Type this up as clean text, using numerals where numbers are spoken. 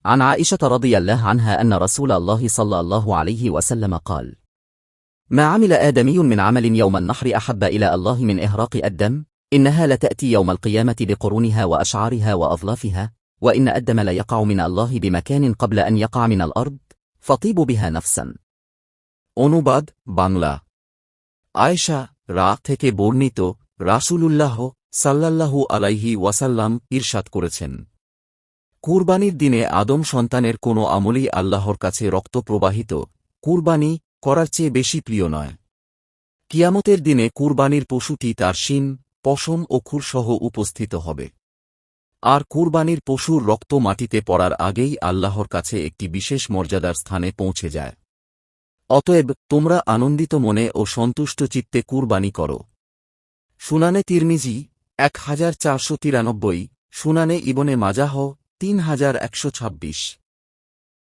عن عائشة رضي الله عنها أن رسول الله صلى الله عليه وسلم قال: ما عمل آدمي من عمل يوم النحر أحب إلى الله من إهراق الدم، إنها لتأتي يوم القيامة بقرونها وأشعارها وأظلافها، وإن الدم ليقع من الله بمكان قبل أن يقع من الأرض، فطيب بها نفسا। অনুবাদ বাংলা। আয়েশা রা থেকে বর্ণিত, রাসূলুল্লাহ সাল্লাল্লাহু আলাইহি ওয়াসাল্লাম ইরশাদ করেছেন, কুরবানির দিনে আদম সন্তানের কোনো আমলই আল্লাহর কাছে রক্ত প্রবাহিত কুরবানি করার চেয়ে বেশি প্রিয় নয়। কিয়ামতের দিনে কুরবানির পশুটি তার শিং, পশম ও খুরসহ উপস্থিত হবে। আর কুরবানির পশুর রক্ত মাটিতে পড়ার আগেই আল্লাহর কাছে একটি বিশেষ মর্যাদার স্থানে পৌঁছে যায়। অতএব তোমরা আনন্দিত মনে ও সন্তুষ্ট চিত্তে কুরবানি করো। সুনানে তিরমিজি 1493, সুনানে ইবনে মাজাহ 3126।